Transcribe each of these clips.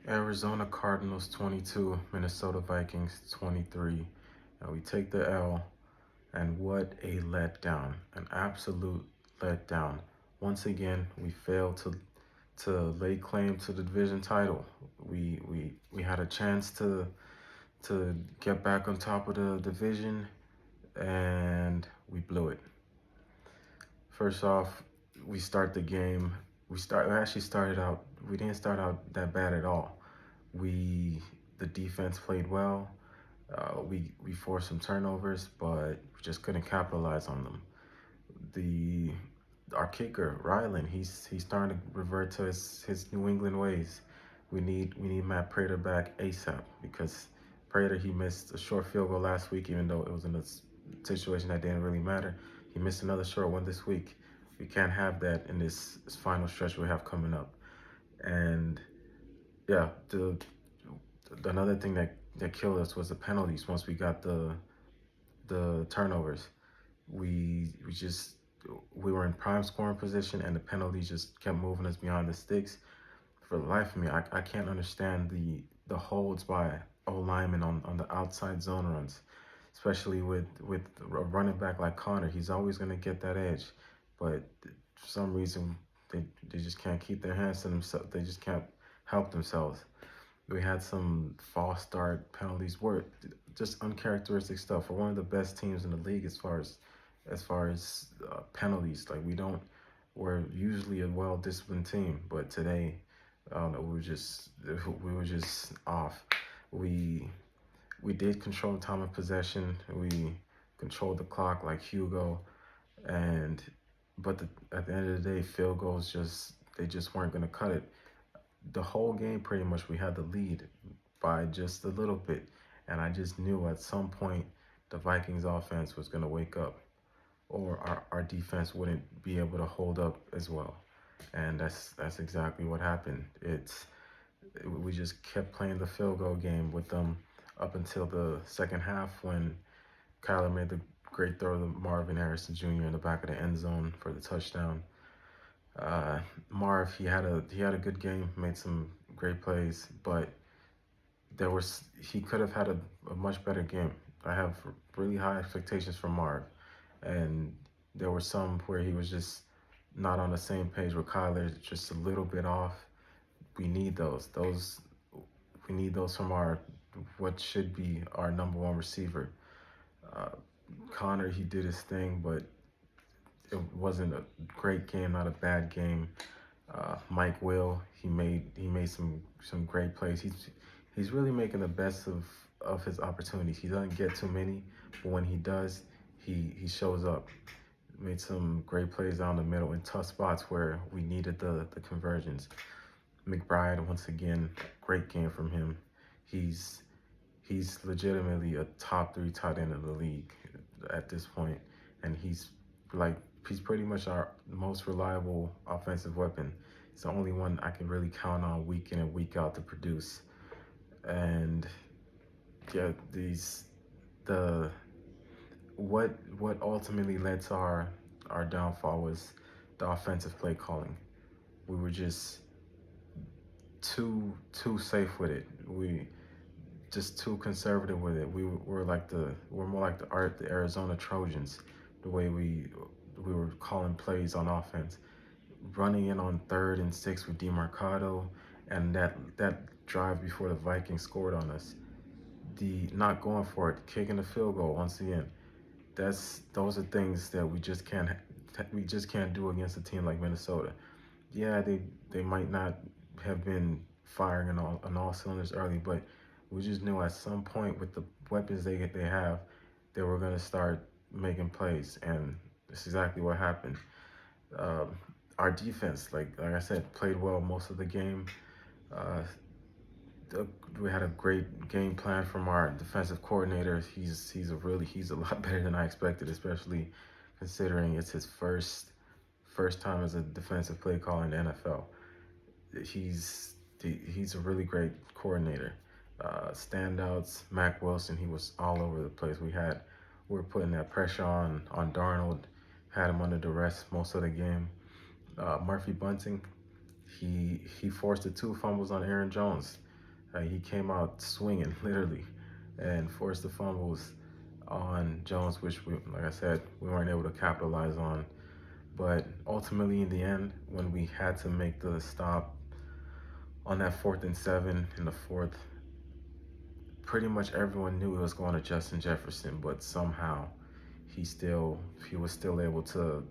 Arizona Cardinals 22, Minnesota Vikings 23. And we take the L, and what a letdown, an absolute letdown. Once again, we failed to lay claim to the division title. We had a chance to get back on top of the division, and we blew it. First off, we start the game. We actually started out. We didn't start out that bad at all. We the defense played well. We forced some turnovers, but we just couldn't capitalize on them. The Our kicker Rylan, he's starting to revert to his New England ways. We need Matt Prater back ASAP because Prater, he missed a short field goal last week, even though it was in a situation that didn't really matter. He missed another short one this week. We can't have that in this final stretch we have coming up. And yeah, another thing that killed us was the penalties. Once we got the turnovers, we just we were in prime scoring position, and the penalties just kept moving us behind the sticks. For the life of me, I can't understand the holds by O linemen on the outside zone runs, especially with a running back like Connor. He's always going to get that edge, but for some reason they just can't keep their hands to themselves. They just can't help themselves. We had some false start penalties, were just uncharacteristic stuff. We're one of the best teams in the league as far as penalties. Like we're usually a well disciplined team, but today, I don't know, we were just off. We we did control time of possession. We controlled the clock like Hugo, and at the end of the day, field goals just weren't gonna cut it. The whole game, pretty much, we had the lead by just a little bit, and I just knew at some point the Vikings offense was gonna wake up, or our defense wouldn't be able to hold up as well. And that's exactly what happened. We just kept playing the field goal game with them up until the second half when Kyler made the great throw to Marvin Harrison Jr. in the back of the end zone for the touchdown. Marv, he had a good game, made some great plays, but he could have had a much better game. I have really high expectations for Marv, and there were some where he was just not on the same page with Kyler, just a little bit off. We need those. We need those from our what should be our number one receiver. Uh, Connor, he did his thing, but it wasn't a great game, not a bad game. Mike Will, he made some great plays. He's really making the best of his opportunities. He doesn't get too many, but when he does, he shows up. Made some great plays down the middle in tough spots where we needed the conversions. McBride, once again, great game from him. He's he's legitimately a top three tight end of the league at this point, and like he's pretty much our most reliable offensive weapon. It's the only one I can really count on week in and week out to produce. And yeah, the what ultimately led to our downfall was the offensive play calling. We were just too safe with it. We just too conservative with it. We're more like the Arizona Trojans, the way we were calling plays on offense, running in on 3rd and 6 with DeMarcado, and that drive before the Vikings scored on us. The not going for it, kicking the field goal once again. Those are things that we just can't do against a team like Minnesota. Yeah, they might not have been firing on all cylinders early, but we just knew at some point with the weapons they have, they were gonna start making plays, and that's exactly what happened. Um, our defense, like I said, played well most of the game. Uh, we had a great game plan from our defensive coordinator. He's a lot better than I expected, especially considering it's his first time as a defensive play caller in the NFL. He's a really great coordinator. Standouts, Mac Wilson, he was all over the place. We were putting that pressure on Darnold, had him under duress most of the game. Murphy Bunting, he forced the 2 fumbles on Aaron Jones. He came out swinging literally, and forced the fumbles on Jones, which like I said, we weren't able to capitalize on. But ultimately, in the end, when we had to make the stop on that 4th and 7 in the fourth, pretty much everyone knew it was going to Justin Jefferson, but somehow he was still able to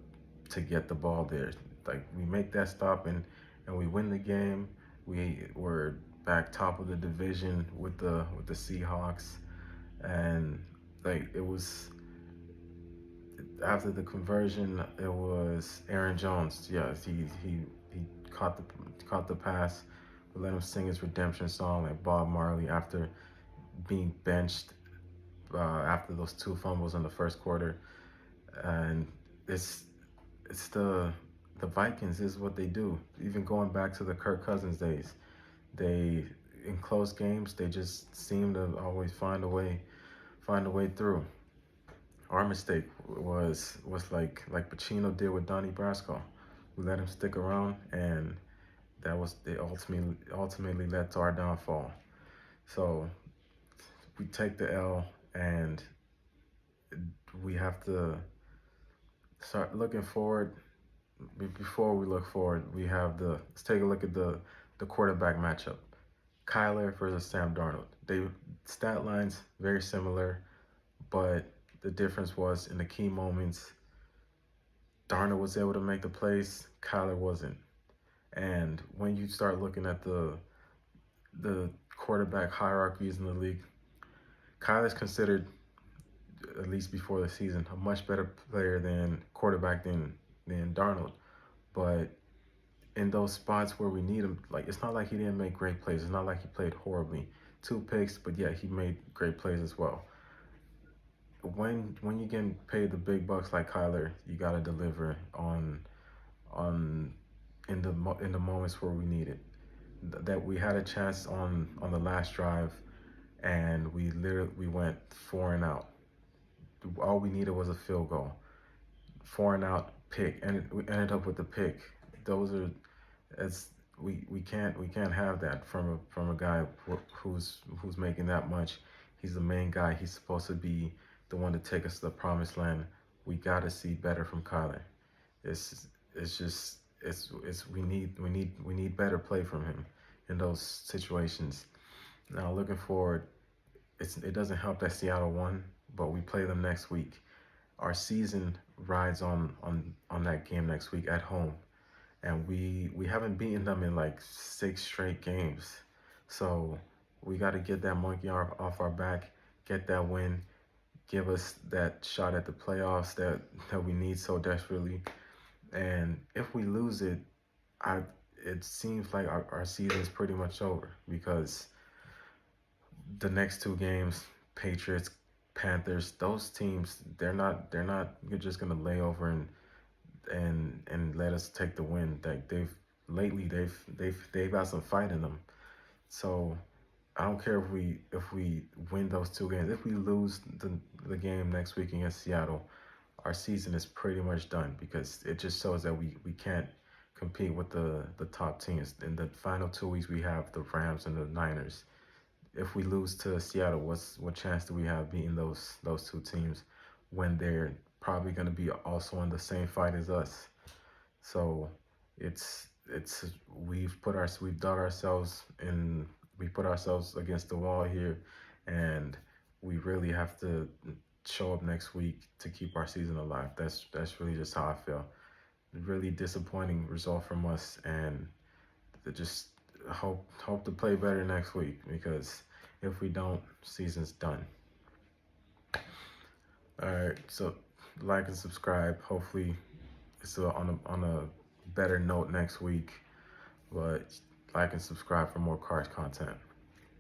get the ball there. Like, we make that stop and we win the game. We were back top of the division with the Seahawks, and like it was after the conversion, it was Aaron Jones. Yes, he caught the pass. We let him sing his redemption song like Bob Marley after being benched after those two fumbles in the first quarter. And it's it's the Vikings is what they do. Even going back to the Kirk Cousins days, they in close games they just seem to always find a way through. Our mistake was like Pacino did with Donnie Brasco. We let him stick around, and that was it. Ultimately led to our downfall. So we take the L, and we have to start looking forward. Before we look forward, let's take a look at the quarterback matchup. Kyler versus Sam Darnold. They stat lines very similar, but the difference was in the key moments, Darnold was able to make the plays, Kyler wasn't. And when you start looking at the quarterback hierarchies in the league, Kyler's considered, at least before the season, a much better player than quarterback than Darnold. But in those spots where we need him, like it's not like he didn't make great plays. It's not like he played horribly. Two picks, but yeah, he made great plays as well. When you're getting paid the big bucks like Kyler, you gotta deliver on in the moments where we need it. That we had a chance on the last drive, and we went 4 and out. All we needed was a field goal. 4 and out, pick, and we ended up with the pick. Those are it's we can't have that from a guy who's making that much. He's the main guy. He's supposed to be the one to take us to the promised land. We got to see better from Kyler. It's just it's we need better play from him in those situations. Now looking forward, it doesn't help that Seattle won, but we play them next week. Our season rides on that game next week at home, and we haven't beaten them in like 6 straight games. So we got to get that monkey off our back, get that win, give us that shot at the playoffs that we need so desperately. And if we lose it, I it seems like our season is pretty much over, because the next two games, Patriots, Panthers, those teams, they're not you're just gonna lay over and let us take the win. Like they've got some fight in them. So I don't care if we win those two games. If we lose the game next week against Seattle, our season is pretty much done, because it just shows that we can't compete with the top teams. In the final 2 weeks, we have the Rams and the Niners. If we lose to Seattle, what chance do we have beating those two teams when they're probably going to be also in the same fight as us? So it's we've dug ourselves in, we put ourselves against the wall here, and we really have to show up next week to keep our season alive. That's really just how I feel. Really disappointing result from us, and just hope to play better next week, because if we don't, season's done. All right, so like and subscribe. Hopefully, it's on a better note next week. But like and subscribe for more cards content.